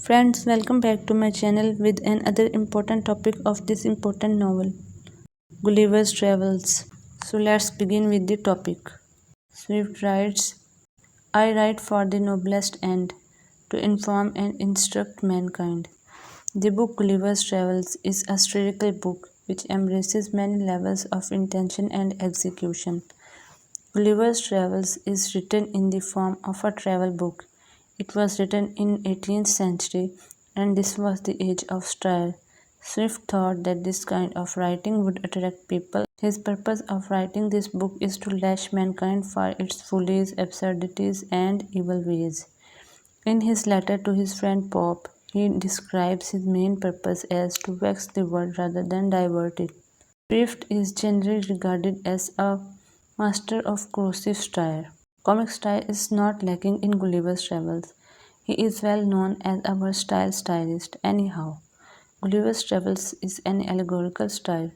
Friends, welcome back to my channel with another important topic of this important novel, Gulliver's Travels. So let's begin with the topic. Swift writes, I write for the noblest end, to inform and instruct mankind. The book Gulliver's Travels is a satirical book which embraces many levels of intention and execution. Gulliver's Travels is written in the form of a travel book. It was written in 18th century and this was the age of satire. Swift thought that this kind of writing would attract people. His purpose of writing this book is to lash mankind for its follies, absurdities, and evil ways. In his letter to his friend Pope, he describes his main purpose as to vex the world rather than divert it. Swift is generally regarded as a master of corrosive satire. Comic style is not lacking in Gulliver's Travels. He is well known as a versatile stylist. Anyhow, Gulliver's Travels is an allegorical style.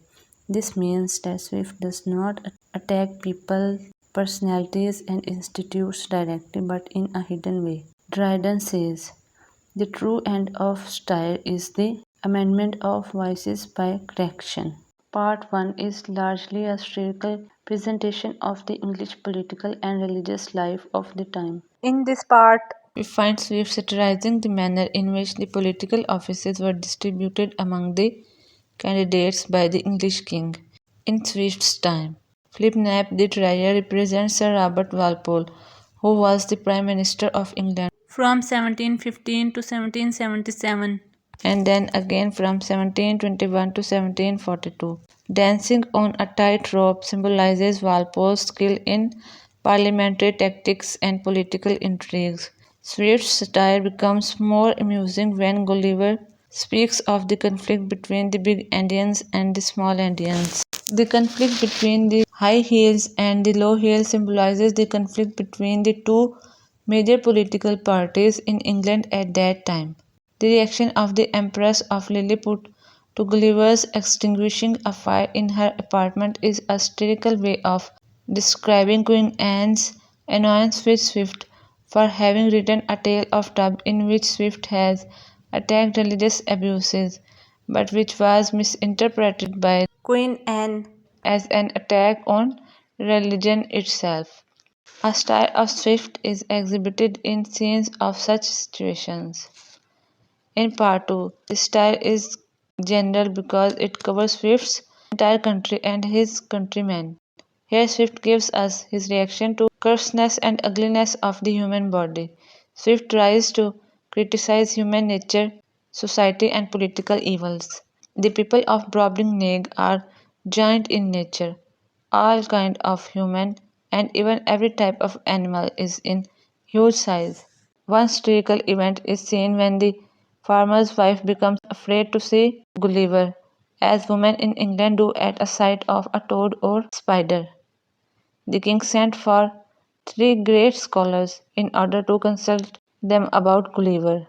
This means that Swift does not attack people, personalities, and institutes directly but in a hidden way. Dryden says, the true end of satire is the amendment of vices by correction. Part 1 is largely a satirical presentation of the English political and religious life of the time. In this part, we find Swift satirizing the manner in which the political offices were distributed among the candidates by the English king in Swift's time. Flipnap the Terrier represents Sir Robert Walpole, who was the Prime Minister of England from 1715 to 1777 and then again from 1721 to 1742. Dancing on a tightrope symbolizes Walpole's skill in parliamentary tactics and political intrigues. Swift's satire becomes more amusing when Gulliver speaks of the conflict between the big Indians and the small Indians. The conflict between the high heels and the low heels symbolizes the conflict between the two major political parties in England at that time. The reaction of the Empress of Lilliput to Gulliver's extinguishing a fire in her apartment is a satirical way of describing Queen Anne's annoyance with Swift for having written a tale of Tub in which Swift has attacked religious abuses, but which was misinterpreted by Queen Anne as an attack on religion itself. A style of Swift is exhibited in scenes of such situations. In part 2, this style is general because it covers Swift's entire country and his countrymen. Here Swift gives us his reaction to cursedness and ugliness of the human body. Swift tries to criticize human nature, society and political evils. The people of Brobdingnag are giant in nature. All kind of human and even every type of animal is in huge size. One satirical event is seen when the farmer's wife becomes afraid to see Gulliver, as women in England do at a sight of a toad or spider. The king sent for 3 great scholars in order to consult them about Gulliver.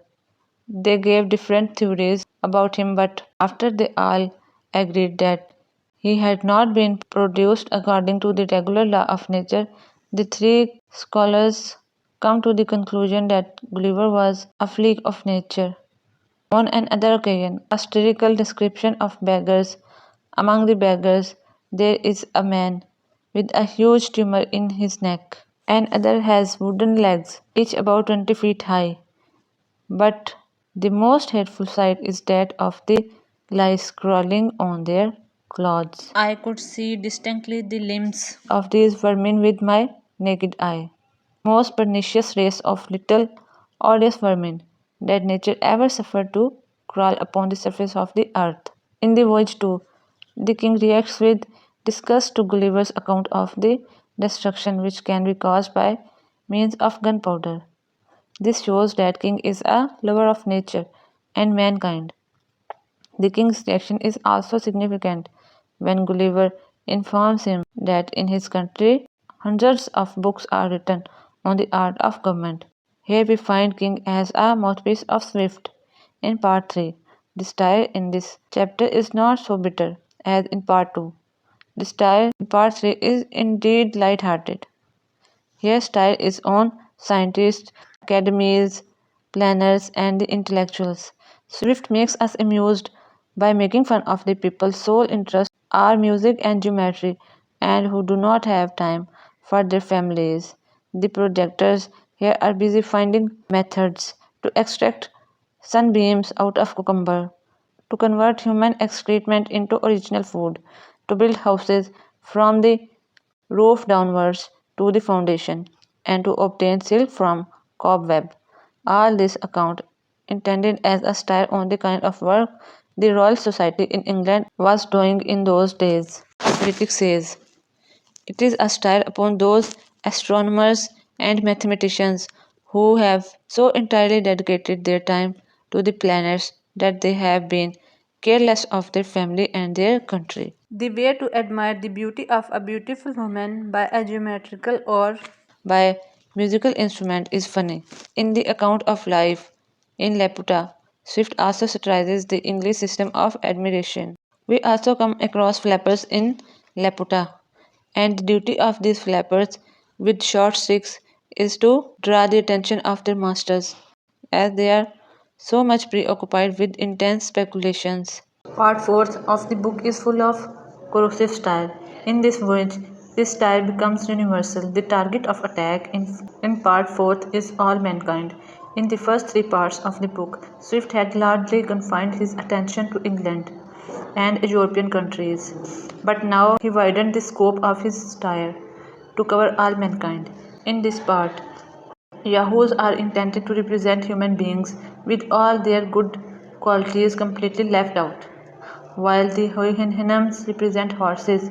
They gave different theories about him, but after they all agreed that he had not been produced according to the regular law of nature, the 3 scholars come to the conclusion that Gulliver was a freak of nature. On another occasion, a satirical description of beggars. Among the beggars, there is a man with a huge tumor in his neck. Another has wooden legs, each about 20 feet high. But the most hateful sight is that of the lice crawling on their clothes. I could see distinctly the limbs of these vermin with my naked eye. Most pernicious race of little odious vermin that nature ever suffered to crawl upon the surface of the earth. In the voyage too, the king reacts with disgust to Gulliver's account of the destruction which can be caused by means of gunpowder. This shows that king is a lover of nature and mankind. The king's reaction is also significant when Gulliver informs him that in his country hundreds of books are written on the art of government. Here we find king as a mouthpiece of Swift. In part 3, the style in this chapter is not so bitter as in part 2. The style in part 3 is indeed light-hearted. Here style is on scientists, academies, planners, and the intellectuals. Swift makes us amused by making fun of the people's sole interests are music and geometry, and who do not have time for their families. The projectors here are busy finding methods to extract sunbeams out of cucumber, to convert human excrement into original food, to build houses from the roof downwards to the foundation, and to obtain silk from cobweb. All this account intended as a satire on the kind of work the Royal Society in England was doing in those days. Critic says it is a satire upon those astronomers and mathematicians who have so entirely dedicated their time to the planets that they have been careless of their family and their country. The way to admire the beauty of a beautiful woman by a geometrical or by musical instrument is funny. In the account of life in Laputa, Swift also satirizes the English system of admiration. We also come across flappers in Laputa, and the duty of these flappers with short sticks is to draw the attention of their masters, as they are so much preoccupied with intense speculations. Part 4th of the book is full of corrosive style. In this voyage, this style becomes universal. The target of attack in Part 4th is all mankind. In the first three parts of the book, Swift had largely confined his attention to England and European countries, but now he widened the scope of his satire to cover all mankind. In this part, Yahoos are intended to represent human beings with all their good qualities completely left out, while the Houyhnhnms represent horses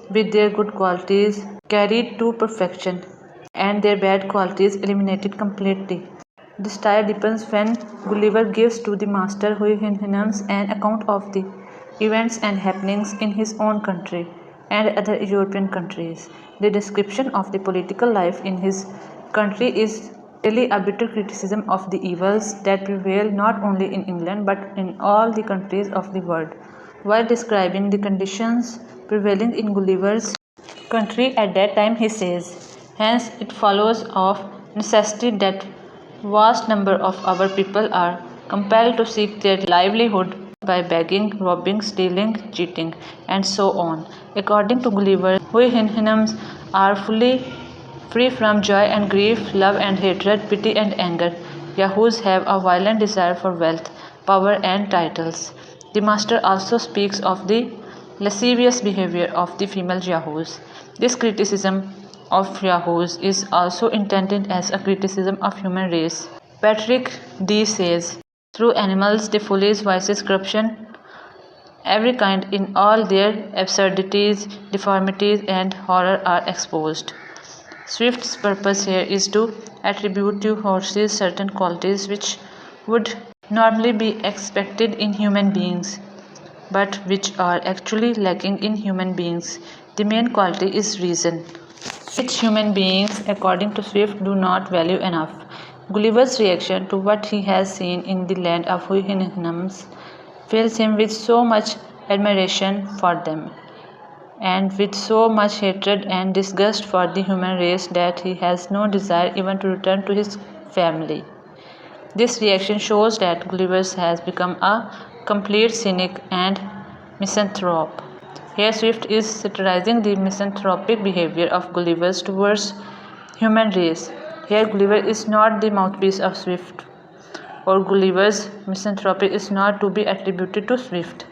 with their good qualities carried to perfection and their bad qualities eliminated completely. The style deepens when Gulliver gives to the master Houyhnhnms an account of the events and happenings in his own country and other European countries. The description of the political life in his country is really a bitter criticism of the evils that prevail not only in England but in all the countries of the world. While describing the conditions prevailing in Gulliver's country at that time, he says, hence it follows of necessity that vast number of our people are compelled to seek their livelihood by begging, robbing, stealing, cheating, and so on. According to Gulliver, we Hinhams are fully free from joy and grief, love and hatred, pity and anger. Yahoos have a violent desire for wealth, power, and titles. The master also speaks of the lascivious behavior of the female Yahoos. This criticism of Yahoos is also intended as a criticism of human race. Patrick D. says, through animals, the foolish, vices, corruption, every kind in all their absurdities, deformities, and horror are exposed. Swift's purpose here is to attribute to horses certain qualities which would normally be expected in human beings, but which are actually lacking in human beings. The main quality is reason, which human beings, according to Swift, do not value enough. Gulliver's reaction to what he has seen in the land of Houyhnhnms fills him with so much admiration for them, and with so much hatred and disgust for the human race that he has no desire even to return to his family. This reaction shows that Gulliver has become a complete cynic and misanthrope. Here Swift is satirizing the misanthropic behavior of Gulliver towards human race. Here Gulliver is not the mouthpiece of Swift, or Gulliver's misanthropy is not to be attributed to Swift.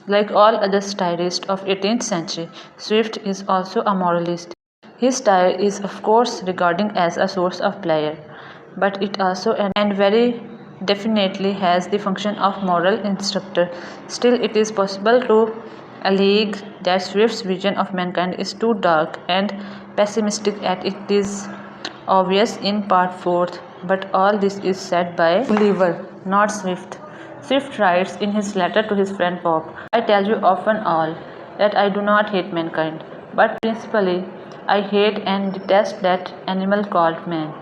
Like all other stylists of 18th century, Swift is also a moralist. His style is of course regarded as a source of pleasure, but it also and very definitely has the function of moral instructor. Still, it is possible to allege that Swift's vision of mankind is too dark and pessimistic, and it is obvious in part 4th, but all this is said by Gulliver, not Swift. Swift writes in his letter to his friend Pop, I tell you often all that I do not hate mankind, but principally I hate and detest that animal called man.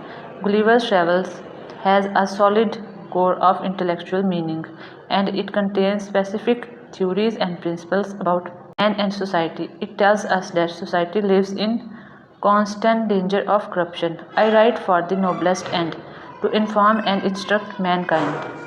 Gulliver's Travels has a solid core of intellectual meaning, and it contains specific theories and principles about man and society. It tells us that society lives in constant danger of corruption. I write for the noblest end, to inform and instruct mankind.